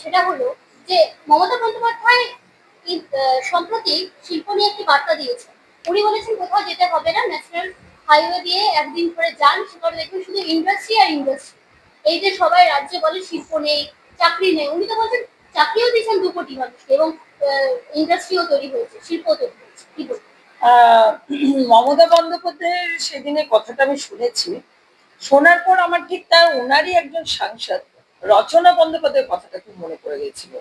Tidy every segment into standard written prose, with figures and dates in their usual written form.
সেটা হলো যে মমতা বন্দ্যোপাধ্যায় সম্প্রতি শিল্প নিয়ে একটি বার্তা দিয়েছেন। উনি বলেছেন কোথাও যেতে হবে না, ন্যাশনাল হাইওয়ে দিয়ে একদিন করে যান, সেখানে দেখবেন শুধু ইন্ডাস্ট্রি আর ইন্ডাস্ট্রি। এই যে সবাই রাজ্যে বলে শিল্প নেই, চাকরি নেই, উনি তো বলছেন চাকরিও দিয়েছেন 2 কোটি মানুষকে এবং ইন্ডাস্ট্রিও তৈরি হয়েছে, শিল্প তৈরি হয়েছে। কি বলবেন? মমতা বন্দ্যোপাধ্যায়ের সেদিনের কথাটা আমি শুনেছি। শোনার পর আমার ঠিক তার ওনারই একজন সাংসদ রচনা বন্দ্যোপাধ্যায়ের কথাটা খুব মনে পড়ে গেছিল।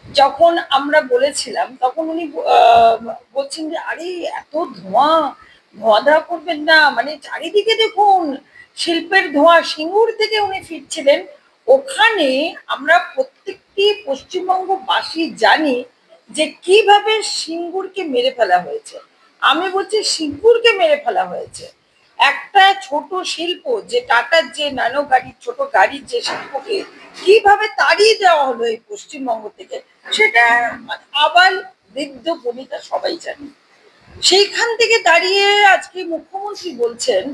যখন আমরা বলেছিলাম তখন উনি বলছেন যে আরে এত ধোঁয়া, ধোঁয়া ধোঁয়া করবেন না, মানে চারিদিকে দেখুন শিল্পের ধোঁয়া। সিঙ্গুর থেকে উনি ফিরছিলেন, ওখানে আমরা প্রত্যেকটি পশ্চিমবঙ্গবাসী জানি যে কিভাবে সিঙ্গুরকে মেরে ফেলা হয়েছে। আমি বলছি সিঙ্গুরকে মেরে ফেলা হয়েছে। একটা ছোট শিল্প, যে টাটার যে ন্যানো গাড়ির ছোট গাড়ির যে শিল্পকে কিভাবে তাড়িয়ে দেওয়া হলো এই পশ্চিমবঙ্গ থেকে, সেটা আবার বৃদ্ধ বনিতা সবাই জানে। সেইখান থেকে দাঁড়িয়ে আজকে মুখ্যমন্ত্রী বলছেন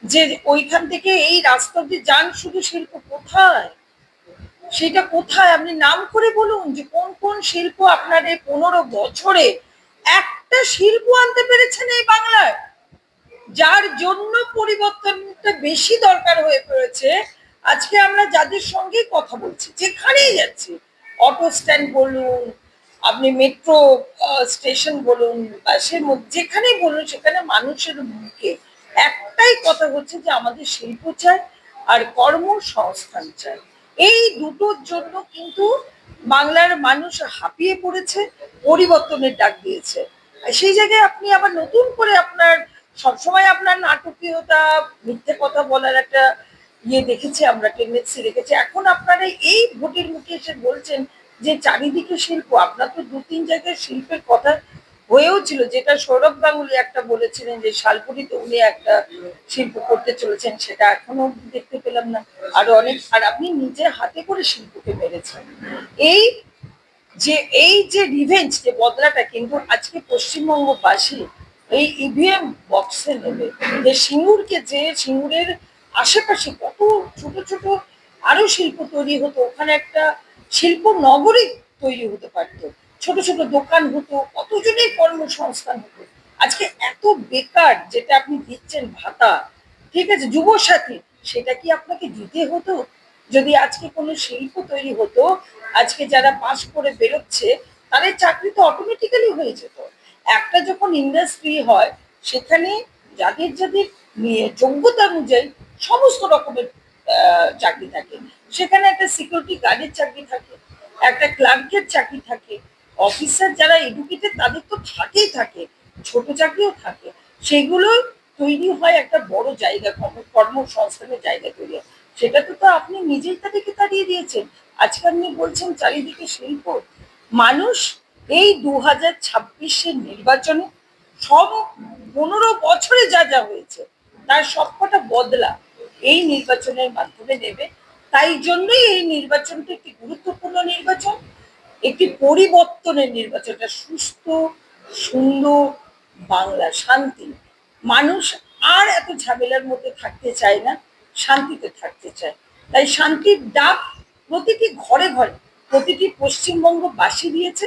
যে ওইখান থেকে এই রাস্তা দিয়ে যান, শুধু শিল্প কোথায়, সেটা কোথায় আপনি নাম করে বলুন যে কোন কোন শিল্প আপনার এই 15 বছরে একটা শিল্প আনতে পেরেছেন এই বাংলায়, যার জন্য পরিবর্তনটা বেশি দরকার হয়ে পড়েছে। আজকে আমরা যাদের সঙ্গে কথা বলছি, যেখানেই যাচ্ছি, অটো স্ট্যান্ড বলুন, আপনি মেট্রো স্টেশন বলুন, বাসের মধ্যে যেখানেই বলুন, সেখানে মানুষের মুখে একটাই কথা হচ্ছে যে আমাদের শিল্প চাই আর কর্মসংস্থান চাই। এই দুটোর জন্য কিন্তু বাংলার মানুষ হাঁপিয়ে পড়েছে, পরিবর্তনের ডাক দিয়েছে। সেই জায়গায় আপনি আবার নতুন করে আপনার সবসময় আপনার নাটকীয়তা, মিথ্যে কথা বলার একটা দেখেছি আমরা, টেন্ডেন্সি দেখেছি। এখন আপনারা এই ভোটের মুখে এসে বলছেন যে চারিদিকে শিল্প। আপনার তো 2-3 জায়গায় শিল্পের কথা হয়েও ছিল, যেটা সৌরভ গাঙ্গুলি একটা বলেছিলেন যে শালপুরিতে উনি একটা শিল্প করতে চলেছেন, সেটা এখনো দেখতে পেলাম না। আরো অনেক, আর আপনি নিজে হাতে করে শিল্পকে মেরেছেন। এই এই যে রিভেঞ্জ, যে বদলাটা কিন্তু আজকে পশ্চিমবঙ্গবাসী এই ইভিএম বক্সে নেবে। যে সিঙ্গুরকে, যে সিঙ্গুরের আশেপাশে কত ছোট ছোট আরো শিল্প তৈরি হতো, ওখানে একটা শিল্প নগরী তৈরি হতে পারতো, ছোট ছোট দোকান হতো, কতজনের কর্মসংস্থান হতো। আজকে এত বেকার, যেটা আপনি দিচ্ছেন ভাতা, ঠিক আছে, যুবসাথী, সেটা কি আপনাকে দিতে হতো? যদি আজকে কোনো শিল্প তৈরি হতো, আজকে যারা পাস করে বেরোচ্ছে তাদের চাকরি তো অটোমেটিক্যালি হয়ে যেত। একটা যখন ইন্ডাস্ট্রি হয়, সেখানে যাদের যাদের যোগ্যতা অনুযায়ী সমস্ত রকমের চাকরি থাকে। সেখানে একটা সিকিউরিটি গার্ডের চাকরি থাকে, একটা ক্লার্কের চাকরি থাকে, অফিসার যারা এডুকেটেড তাদের তো থাকেই থাকে, ছোট চাকরিও থাকে। সেগুলো তৈরি হয় একটা বড় জায়গা, কর্মসংস্থানের জায়গা তৈরি হয়। সেটা তো আপনি নিজেই তাদেরকে তাড়িয়ে দিয়েছেন। আজকে আপনি বলছেন চারিদিকে শিল্প। মানুষ এই 2026-এর নির্বাচনে সব 15 বছরে যা যা হয়েছে তার সবকটা বদলা এই নির্বাচনের মাধ্যমে নেবে। তাই জন্যই এই নির্বাচনটা একটি গুরুত্বপূর্ণ নির্বাচন, একটি পরিবর্তনের নির্বাচন, একটা সুস্থ সুন্দর বাংলা, শান্তি। মানুষ আর এত ঝামেলার মধ্যে থাকতে চায় না, শান্তিতে থাকতে চায়। তাই শান্তির ডাক প্রতিটি ঘরে ঘরে প্রতিটি পশ্চিমবঙ্গবাসী দিয়েছে।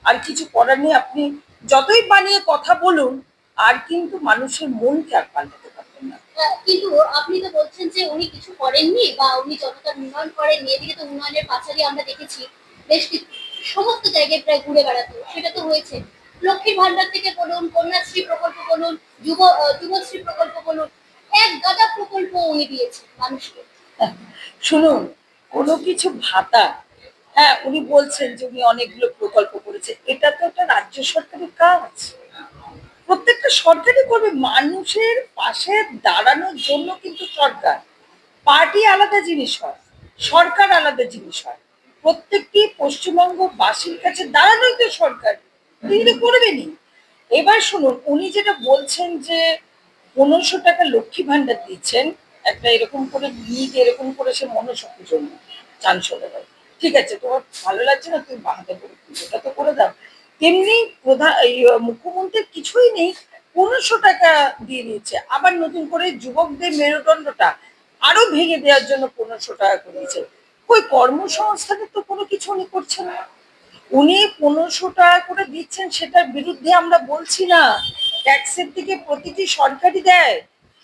আর কিছু করার নেই, আপনি যতই বানিয়ে কথা বলুন, আর কিন্তু মানুষের মনকে আর পাল্টাতে পারবেন না। কিন্তু আপনি তো বলছেন যে উনি কিছু করেননি বা উনি যতটা উন্নয়ন করেননি, এদিকে তো উন্নয়নের পাঁচালী আমরা দেখেছি বেশ কিছু, সমস্ত জায়গায় প্রায় ঘুরে বেড়াতো, সেটা তো হয়েছে। লক্ষ্মীর ভান্ডার থেকে বলুন, কন্যাশ্রী প্রকল্প বলুন, যুবশ্রী প্রকল্প বলুন, এক গাদা প্রকল্প উনি দিয়েছেন মানুষকে। শুনুন, কোনো কিছু ভাতা, হ্যাঁ উনি বলছেন যে উনি অনেকগুলো প্রকল্প করেছে, এটা তো একটা রাজ্য সরকারের কাজ। প্রত্যেকটা সরকারই করবে, মানুষের পাশে দাঁড়ানোর জন্য কিন্তু সরকার। পার্টি আলাদা জিনিস হয়, সরকার আলাদা জিনিস হয়। প্রত্যেকটি পশ্চিমবঙ্গবাসীর কাছে দাঁড়ানোই তো সরকার, তিনি তো করবেনই। এবার শুনুন, উনি যেটা বলছেন যে 1500 টাকা লক্ষ্মী ভান্ডার দিচ্ছেন, একটা এরকম করে গিট এরকম করে সে মনসা জন্য চান চলে যায়। ঠিক আছে, তোমার ভালো লাগছে না, তুমি বাহাতে করে পুজোটা তো করে দাও। তেমনি প্রধান মুখ্যমন্ত্রীর কিছুই নেই, 1500 টাকা দিয়ে দিচ্ছে। আবার নতুন করে যুবকদের মেরুদণ্ডটা আরো ভেঙে দেওয়ার জন্য 1500 টাকা করে দিচ্ছে। ওই কর্মসংস্থানের তো কোনো কিছু উনি করছেন না। উনি 1500 টাকা করে দিচ্ছেন, সেটার বিরুদ্ধে আমরা বলছি না। ট্যাক্সের দিকে প্রতিটি সরকারই দেয়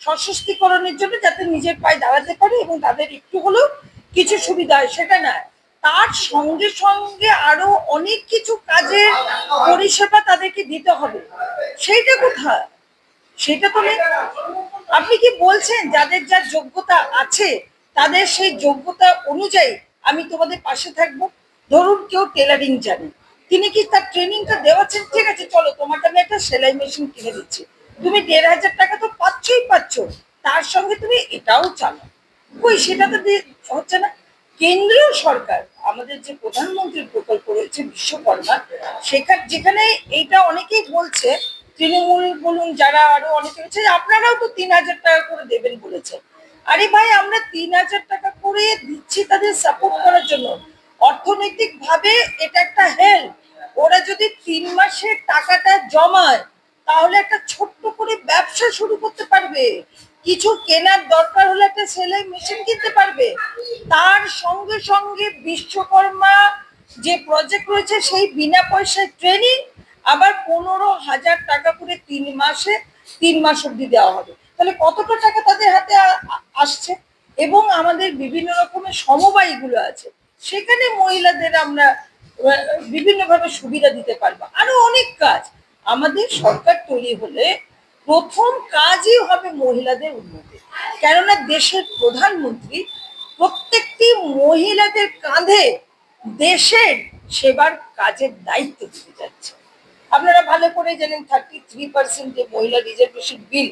সশক্তিকরণের জন্য, যাতে নিজের পায়ে দাঁড়াতে পারে এবং তাদের একটু হলেও কিছু সুবিধা হয়, সেটা না। তার সঙ্গে সঙ্গে আরো অনেক কিছু কাজের পরিষেবা তাদেরকে দিতে হবে। সেইটা কোথায়? সেটা তো নেই। আপনি কি বলছেন যাদের যা যোগ্যতা আছে তাদের সেই যোগ্যতা অনুযায়ী আমি তোমাদের পাশে থাকবো? ধরুন কেউ টেলারিং জানে, তিনি কি তার ট্রেনিংটা দেওয়াচ্ছেন? ঠিক আছে, চলো তোমাকে আমি একটা সেলাই মেশিন কিনে দিচ্ছি, তুমি 1500 টাকা তো পাচ্ছই পাচ্ছ, তার সঙ্গে তুমি এটাও চালো। কই, সেটা তো হচ্ছে না। কেন্দ্রীয় সরকার আমাদের যে প্রধানমন্ত্রীর প্রকল্প রয়েছে বিশ্বকর্মা, যেখানে এইটা অনেকেই বলছে, তৃণমূল বলুন যারা আরো অনেকে রয়েছে, আপনারাও তো 3000 টাকা করে দেবেন বলেছে। আরে ভাই, আমরা 3000 টাকা করে দিচ্ছি তাদের সাপোর্ট করার জন্য, অর্থনৈতিক ভাবে এটা একটা হেল্প। ওরা যদি 3 মাসের টাকাটা জমায় তাহলে একটা ছোট্ট করে ব্যবসা শুরু করতে পারবে, কিছু কেনার দরকার হলে একটা সেলাই মেশিন কিনতে পারবে। তার সঙ্গে সঙ্গে বিশ্বকর্মা যে প্রজেক্ট রয়েছে সেই বিনা পয়সায় ট্রেনিং, আবার 15,000 টাকা করে 3 মাসে 3 মাস অব্দি দেওয়া হবে। তাহলে কতটা টাকা তাদের হাতে আসছে। এবং আমাদের বিভিন্ন রকমের সমবায়গুলো আছে, সেখানে মহিলাদের আমরা বিভিন্ন ভাবে সুবিধা দিতে পারবো, আরো অনেক কাজ। আমাদের সরকার তৈরি হলে প্রথম কাজই হবে মহিলাদের উন্নতি, কেননা দেশের প্রধানমন্ত্রী প্রত্যেকটি মহিলাদের কাঁধে দেশের সেবার কাজের দায়িত্ব দিতে যাচ্ছে। আপনারা ভালো করে জানেন 33% যে মহিলা রিজার্ভেশন বিল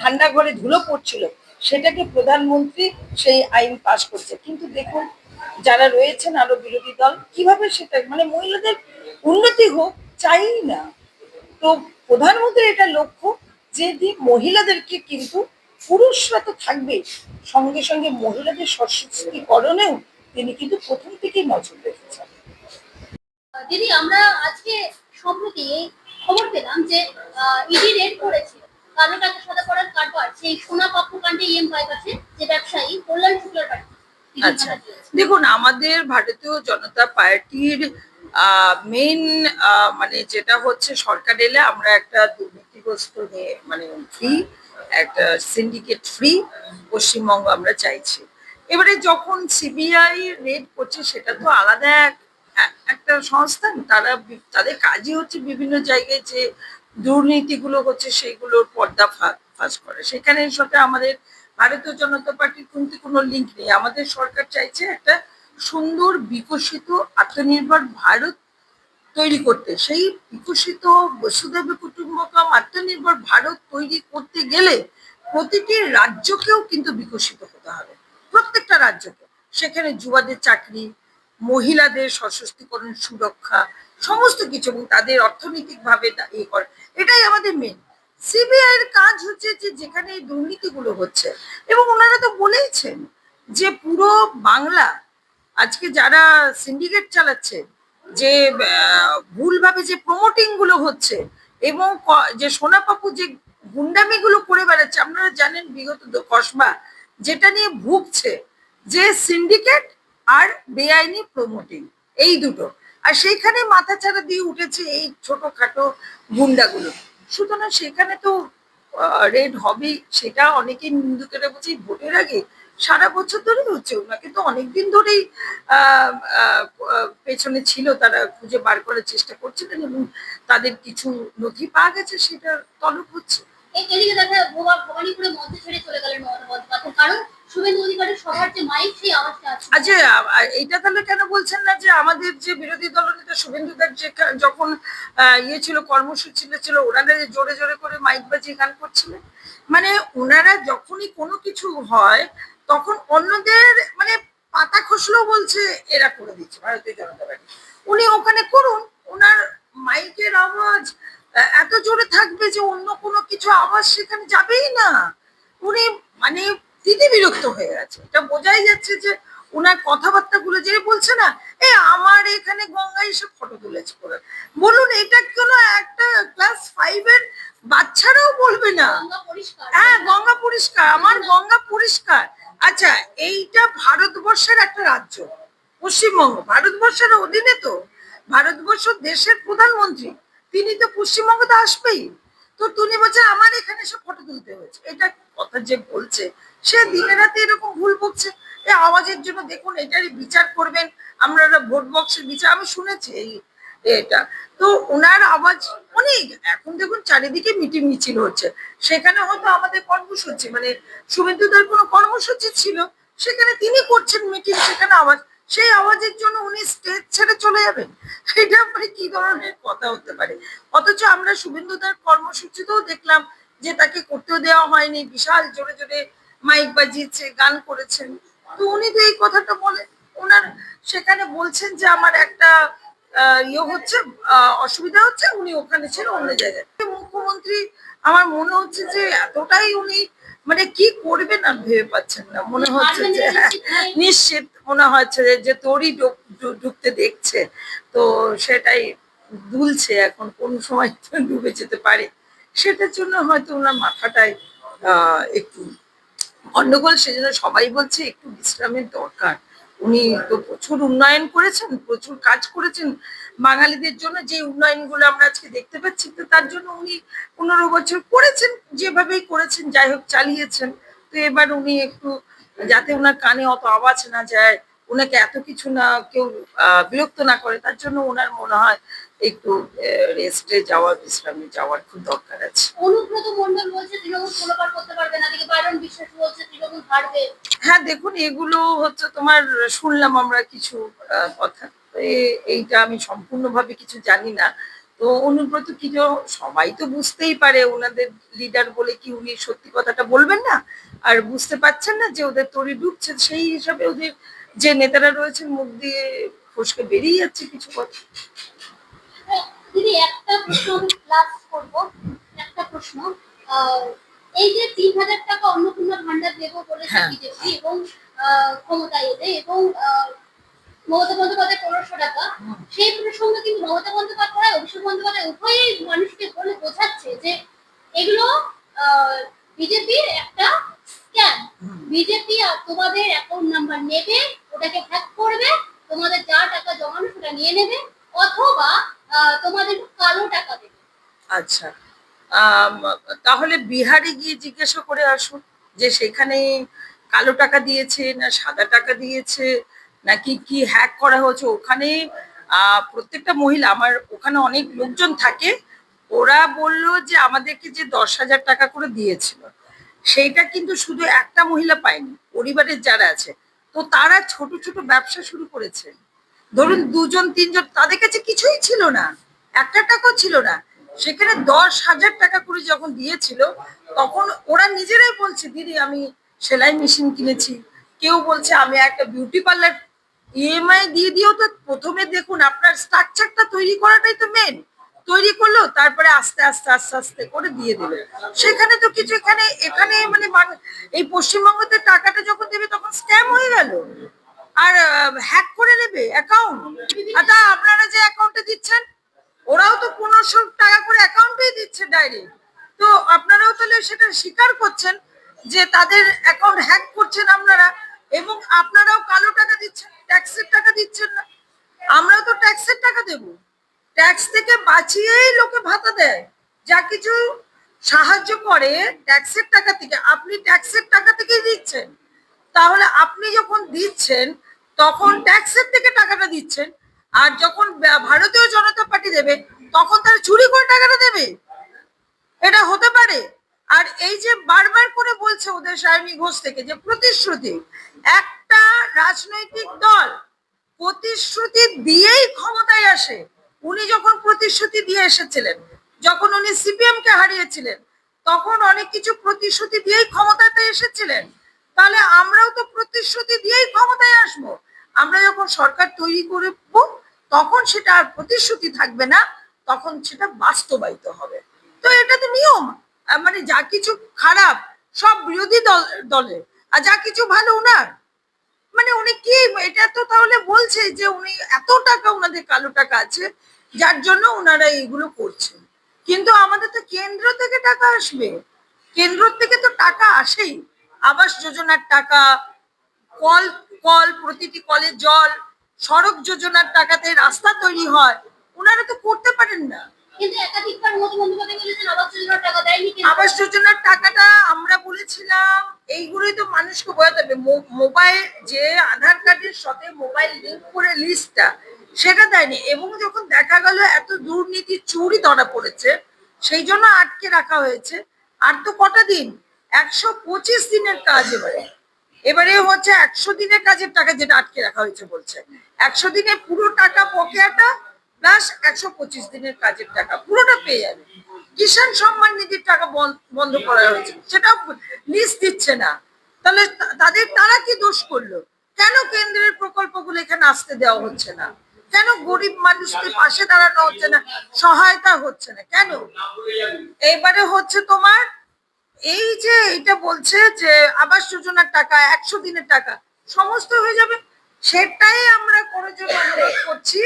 ঠান্ডা ঘরে ধুলো পড়ছিল, সেটাকে প্রধানমন্ত্রী সেই আইন পাশ করছে। কিন্তু দেখুন যারা রয়েছেন আরো বিরোধী দল কিভাবে সেটা, মানে মহিলাদের উন্নতি হোক চাই না। তো প্রধানমন্ত্রীর এটা লক্ষ্য যে মহিলাদেরকে কিন্তু, পুরুষরা তো থাকবেই, সঙ্গে সঙ্গে মহিলাদের সশক্তিকরণেও তিনি কিন্তু প্রথম থেকেই নজর রেখেছেন। দিদি, আমরা আজকে সম্প্রতি এই খবর পেলাম যে ইডি রেড করেছে কালো টাকা সাদা করার কারবার সেই সোনা পাপ্পু কাণ্ডে ইএমআই কাছে যে ব্যবসায়ী কল্যাণ শুক্লার বাড়ি। আচ্ছা, দেখুন আমাদের ভারতীয় জনতা পার্টির মেইন মানে যেটা হচ্ছে, সরকার এলে আমরা একটা দুর্নীতিগ্রস্ত নিয়ে মানে ফ্রি একটা সিন্ডিকেট ফ্রি পশ্চিমবঙ্গ আমরা চাইছি। এবারে যখন সিবিআই রেড করছে, সেটা তো আলাদা একটা সংস্থান, তারা তাদের কাজই হচ্ছে বিভিন্ন জায়গায় যে দুর্নীতিগুলো হচ্ছে সেইগুলোর পর্দা ফাঁস করে। সেখানে সাথে আমাদের ভারতীয় জনতা পার্টির কিন্তু কোনো লিঙ্ক নেই। আমাদের সরকার চাইছে একটা সুন্দর বিকশিত আত্মনির্ভর ভারত তৈরি করতে। সেই বিকশিত বসুধৈব কুটুম্বকম আত্মনির্ভর ভারত তৈরি করতে গেলে প্রতিটি রাজ্যকেও কিন্তু বিকশিত হতে হবে, প্রত্যেকটা রাজ্যকে। সেখানে যুবাদের চাকরি, মহিলাদের সশক্তিকরণ, সুরক্ষা, সমস্ত কিছু, এবং তাদের অর্থনৈতিক ভাবে ইয়ে করে, এটাই আমাদের মেন। সিবিআই এর কাজ হচ্ছে যে যেখানে এই দুর্নীতিগুলো হচ্ছে, এবং ওনারা তো বলেইছেন যে পুরো বাংলা আজকে যারা সিন্ডিকেট চালাচ্ছে, যে ভুলভাবে যে প্রমোটিং গুলো হচ্ছে, এবং যে সোনাপাপু যে গুন্ডামি গুলো করে বেড়াচ্ছে, আপনারা জানেন বিগত কসবা যেটা নিয়ে ভুগছে, যে সিন্ডিকেট আর বেআইনি প্রমোটিং, এই দুটো। আর সেইখানে মাথাচাড়া দিয়ে উঠেছে এই ছোটখাটো গুন্ডাগুলো। সুতরাং সেখানে তো রেড হবেই, সেটা অনেকেই নিন্দুকেরা বলছে ভোটের আগে। সারা বছর ধরে হচ্ছে, ওনাকে তো অনেকদিন ধরেই পেছনে ছিল, তারা খুঁজে বার করার চেষ্টা করছিলেন, এবং তাদের কিছু নথি পাওয়া গেছে, সেটা তলব হচ্ছে। এদিকে দেখা ভবানীপুরে মঞ্চে ছেড়ে চলে গেলেন মমতা বন্দ্যোপাধ্যায়, কারণ শুভেন্দু অধিকারীর সভার যে মাইক সেই আওয়াজটা আছে। আচ্ছা, এইটা তাহলে কেন বলছেন না যে আমাদের যে বিরোধী দলনেতা শুভেন্দুদার যে যখন ইয়ে ছিল, কর্মসূচি ছিল, ওনারা জোরে জোরে করে মাইক বাজিয়ে গান করছিলেন। মানে ওনারা যখনই কোনো কিছু হয় তখন অন্যদের মানে পাতা খসলেও বলছে এরা করে দিচ্ছে ভারতীয় জনতা পার্টি। উনি ওখানে করুন, ওনার মাইকের আওয়াজ এত জোরে থাকবে যে অন্য কোনো কিছু আওয়াজ সেখানে যাবেই না। উনি মানে তিনি বিরক্ত হয়ে গেছে, এটা বোঝাই যাচ্ছে যে ওনার কথাবার্তা গুলো যে বলছে না, আমার এখানে গঙ্গা এসে ফটো তুলেছে করে, বলুন এটা কোনো একটা ক্লাস 5 এর বাচ্চারাও বলবে না। হ্যাঁ, গঙ্গা পরিষ্কার, আমার গঙ্গা পরিষ্কার। আচ্ছা, এইটা ভারতবর্ষের একটা পশ্চিমবঙ্গ ভারতবর্ষের অধীনে, তো ভারতবর্ষ দেশের প্রধানমন্ত্রী, তিনি তো পশ্চিমবঙ্গে তো আসবেই। তো তিনি বলছে আমার এখানে এসে ফটো তুলতে হয়েছে, এটা কথা যে বলছে, সে দিনে রাতে এরকম ভুল বকছে। এই আওয়াজের জন্য দেখুন এটারই বিচার করবেন আপনারা, ভোট বক্সের বিচার আমি শুনেছি এটা। তো ওনার আওয়াজ অনেক, এখন দেখুন চারিদিকে মিটিং মিছিল হচ্ছে, সেখানে হয়তো আমাদের কর্মসূচি মানে শুভেন্দুদার কোনো কর্মসূচি ছিল, সেখানে তিনি করছেন মিটিং, সেখানে আওয়াজ, সেই আওয়াজের জন্য উনি স্টেজ ছেড়ে চলে যাবেন, এটা মানে কি ধরনের কথা হতে পারে। অথচ আমরা শুভেন্দুদার কর্মসূচিতেও দেখলাম যে তাকে করতেও দেওয়া হয়নি, বিশাল জোরে জোরে মাইক বাজিয়েছে, গান করেছেন। তো উনি তো এই কথাটা বলে, ওনার সেখানে বলছেন যে আমার একটা ইয়ে হচ্ছে, অসুবিধা হচ্ছে, উনি ওখানে ছিল অন্য জায়গায়। মুখ্যমন্ত্রী আমার মনে হচ্ছে যে এতটাই উনি মানে কি করবেন আর ভেবে পাচ্ছেন না, মনে হচ্ছে যে নিশ্চিত মনে হচ্ছে যে তোরই ঢুকতে দেখছে, তো সেটাই দুলছে, এখন কোন সময় ডুবে যেতে পারে, সেটার জন্য হয়তো ওনার মাথাটাই একটু গন্ডগোল। সেজন্য সবাই বলছে একটু বিশ্রামের দরকার। উনি তো প্রচুর উন্নয়ন করেছেন, প্রচুর কাজ করেছেন বাঙালিদের জন্য, যে উন্নয়নগুলো আমরা আজকে দেখতে পাচ্ছি, তো তার জন্য উনি 15 বছর করেছেন, যেভাবেই করেছেন, যাই হোক চালিয়েছেন। তো এবার উনি একটু, যাতে ওনার কানে অত আওয়াজ না যায়, ওনাকে এত কিছু না কেউ বিরক্ত না করে, তার জন্য ওনার মনে হয় একটু রেস্টে যাওয়ার, বিশ্রামে যাওয়ার খুব দরকার আছে। অনুব্রত মন্ডল বলছে তৃণমূল পুনর্বার করতে পারবে না, দিকে বাইরন বিশ্বাস বলছে তৃণমূল হারবে। হ্যাঁ দেখুন, এগুলো হচ্ছে তোমার, শুনলাম আমরা কিছু কথা, তো এইটা আমি সম্পূর্ণভাবে কিছু জানি না। তো অনুব্রত কি যে, সবাই তো বুঝতেই পারে ওনাদের লিডার বলে কি উনি সত্যি কথাটা বলবেন না, আর বুঝতে পারছেন না যে ওদের তরি ডুবছে, সেই হিসাবে ওদের যে নেতারা রয়েছেন মুখ দিয়ে ফসকে বেরিয়ে যাচ্ছে কিছু কথা। দিদি একটা প্রশ্ন আমি ক্লাস করব, একটা প্রশ্ন। আহ, এই যে 3,000 টাকা অন্নপূর্ণা ভান্ডার দেবো বলেছে হ্যাঁ। বিজেপি এবং ক্ষমতায় এলে, এবং মমতা বন্দ্যোপাধ্যায় 1500 টাকা, সেই প্রসঙ্গে কিন্তু মমতা বন্দ্যোপাধ্যায় অভিষেক বন্দ্যোপাধ্যায় উভয়ই মানুষকে বলে বোঝাচ্ছে যে এগুলো বিজেপির একটা স্ক্যাম। বিজেপি তোমাদের অ্যাকাউন্ট নাম্বার নেবে, ওটাকে হ্যাক করবে, তোমাদের যা টাকা জমানো সেটা নিয়ে নেবে, অথবা তোমাদের কালো টাকা দেবে। আচ্ছা, আম, তাহলে বিহারে গিয়ে জিজ্ঞাসা করে আসুন যে সেখানে কালো টাকা দিয়েছে না সাদা টাকা দিয়েছে, নাকি কি হ্যাক করা হয়েছে ওখানে। প্রত্যেকটা মহিলা, আমার ওখানে অনেক লোকজন থাকে, ওরা বললো যে আমাদেরকে যে 10,000 টাকা করে দিয়েছিল, সেইটা কিন্তু শুধু একটা মহিলা পায়নি, পরিবারের যারা আছে, তো তারা ছোট ছোট ব্যবসা শুরু করেছে। ধরুন 2জন 3জন, তাদের কাছে কিছুই ছিল না, একটা টাকাও ছিল না, সেখানে 10,000 টাকা করে যখন দিয়েছিল, তখন ওরা নিজেরাই বলছে দিদি আমি সেলাই মেশিন কিনেছি, কেউ বলছে আমি একটা বিউটি পার্লার, ইএমআই দিয়ে দিয়েও তো প্রথমে দেখুন আপনার স্ট্রাকচারটা তৈরি করাটাই তো মেন, তৈরি করলো তারপরে আস্তে আস্তে আস্তে আস্তে করে দিয়ে দিল। সেখানে তো কিছু, এখানে এখানে মানে এই পশ্চিমবঙ্গতে টাকাটা যখন দেবে তখন স্ক্যাম হয়ে গেল, আর হ্যাক করে নেবে অ্যাকাউন্ট। আচ্ছা, আপনারা যে অ্যাকাউন্টে দিচ্ছেন, ওরাও তো 1500 টাকা করে অ্যাকাউন্টেই দিচ্ছে ডাইরেক্ট, তো আপনারাও তাহলে সেটা স্বীকার করছেন যে তাদের অ্যাকাউন্ট হ্যাক করছেন আপনারা, এবং আপনারাও কালো টাকা দিচ্ছেন, ট্যাক্সের টাকা দিচ্ছেন না। আমরাও তো ট্যাক্সের টাকা দেব, ট্যাক্স থেকে বাঁচিয়েই লোকে ভাতা দেয়, যা কিছু সাহায্য করে ট্যাক্সের টাকা থেকে, আপনি ট্যাক্সের টাকা থেকেই দিচ্ছেন, তাহলে আপনি যখন দিচ্ছেন তখন ট্যাক্সের থেকে টাকাটা দিচ্ছেন, আর যখন ভারতীয় জনতা পার্টি দেবে তখন তারা চুরি করে টাকাটা দেবে, এটা হতে পারে? আর এই যে বারবার করে বলছে ওদের সায়নী ঘোষ থেকে যে প্রতিশ্রুতি, একটা রাজনৈতিক দল প্রতিশ্রুতি দিয়েই ক্ষমতায় আসে। উনি যখন প্রতিশ্রুতি দিয়ে এসেছিলেন, যখন উনি সিপিএম কে হারিয়েছিলেন, তখন অনেক কিছু প্রতিশ্রুতি দিয়েই ক্ষমতাতে এসেছিলেন, তাহলে আমরাও তো প্রতিশ্রুতি দিয়েই ক্ষমতায় আসবো। আমরা যখন সরকার তৈরি করব তখন সেটা আর প্রতিশ্রুতি থাকবে না, তখন সেটা বাস্তবায়িত হবে। তো এটা তো নিয়ম, মানে যা কিছু খারাপ সব বিরোধী দলের, আর যা কিছু ভালো উনার, মানে উনি কি, এটা তো তাহলে বলছে যে উনি এত টাকা, ওনাদের কালো টাকা আছে যার জন্য ওনারা এইগুলো করছেন। কিন্তু আমাদের তো কেন্দ্র থেকে টাকা আসবে, কেন্দ্র থেকে তো টাকা আসেই, আবাস যোজনার টাকা, কল কল প্রতিটি কলে জল, সড়ক যোজনার টাকাতে রাস্তা তৈরি হয়, ওনারা তো করতে পারেন না। কিন্তু একাধিকবার মমতা বন্দ্যোপাধ্যায় বলেছেন আবাস যোজনার টাকা দেয়নি কেন্দ্র। আবাস যোজনার টাকাটা আমরা বলেছিলাম, এইগুলোই তো মানুষকে বোঝাতে হবে। মোবাইল যে আধার কার্ডের সাথে মোবাইল লিঙ্ক করে লিস্টটা, সেটা দেয়নি। এবং যখন দেখা গেল এত দুর্নীতি চুরি ধরা পড়েছে, সেই জন্য আটকে রাখা হয়েছে। আর তো কটা দিন, 125 দিনের কাজ এবারে। এবারে হচ্ছে 100 দিনের কাজের টাকা যেটা আটকে রাখা হয়েছে বলছে, 100 দিনের পুরো টাকা বকেয়াটা প্লাস 125 দিনের কাজের টাকা পুরোটা পেয়ে যাবে। কিষাণ সম্মান নিধির টাকা বন্ধ করা হয়েছে, সেটা লিস্ট দিচ্ছে না। তাহলে তারা কি দোষ করলো? কেন কেন্দ্রের প্রকল্পগুলো এখানে আসতে দেওয়া হচ্ছে না? কেন গরিব মানুষদের পাশে দাঁড়ানো হচ্ছে না, সহায়তা হচ্ছে না কেন? এবারে হচ্ছে তোমার এই যে এটা বলছে যে আবাস যোজনার টাকা, 100 দিনের টাকা সমস্ত হয়ে যাবে, সেটাই আমরা করে জন্য অনুরোধ করছি।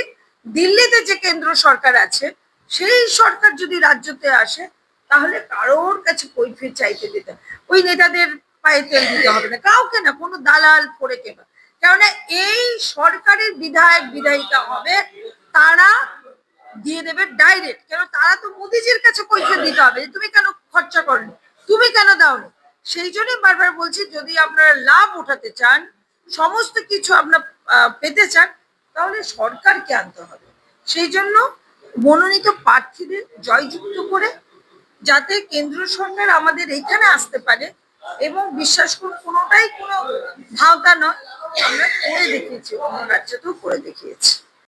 দিল্লিতে যে কেন্দ্র সরকার আছে, সেই সরকার যদি রাজ্যতে আসে, তাহলে কারোর কাছে কৈফিয়ত চাইতে দিতে, ওই নেতাদের পায়ে তেল দিতে হবে না, কাউকে না, কোনো দালাল করে কেনা। কেননা এই সরকারের বিধায়ক বিধায়িকা হবে, তারা দিয়ে দেবে ডাইরেক্ট। কেন তারা তো মোদিজির কাছে কৈফিয়ত দিতে হবে, তুমি কেন খরচা করনি, তুমি কেন দাওনি। সেই জন্যই বারবার বলছি, যদি আপনারা লাভ উঠাতে চান, সমস্ত কিছু আপনার পেতে চান, তাহলে সরকারকে আনতে হবে। সেই জন্য মনোনীত প্রার্থীদের জয়যুক্ত করে যাতে কেন্দ্র সরকার আমাদের এখানে আসতে পারে, এবং বিশ্বাস করুন কোনোটাই কোনো ভাওতা নয়, আমরা করে দেখিয়েছি, অন্য রাজ্যতেও করে দেখিয়েছি।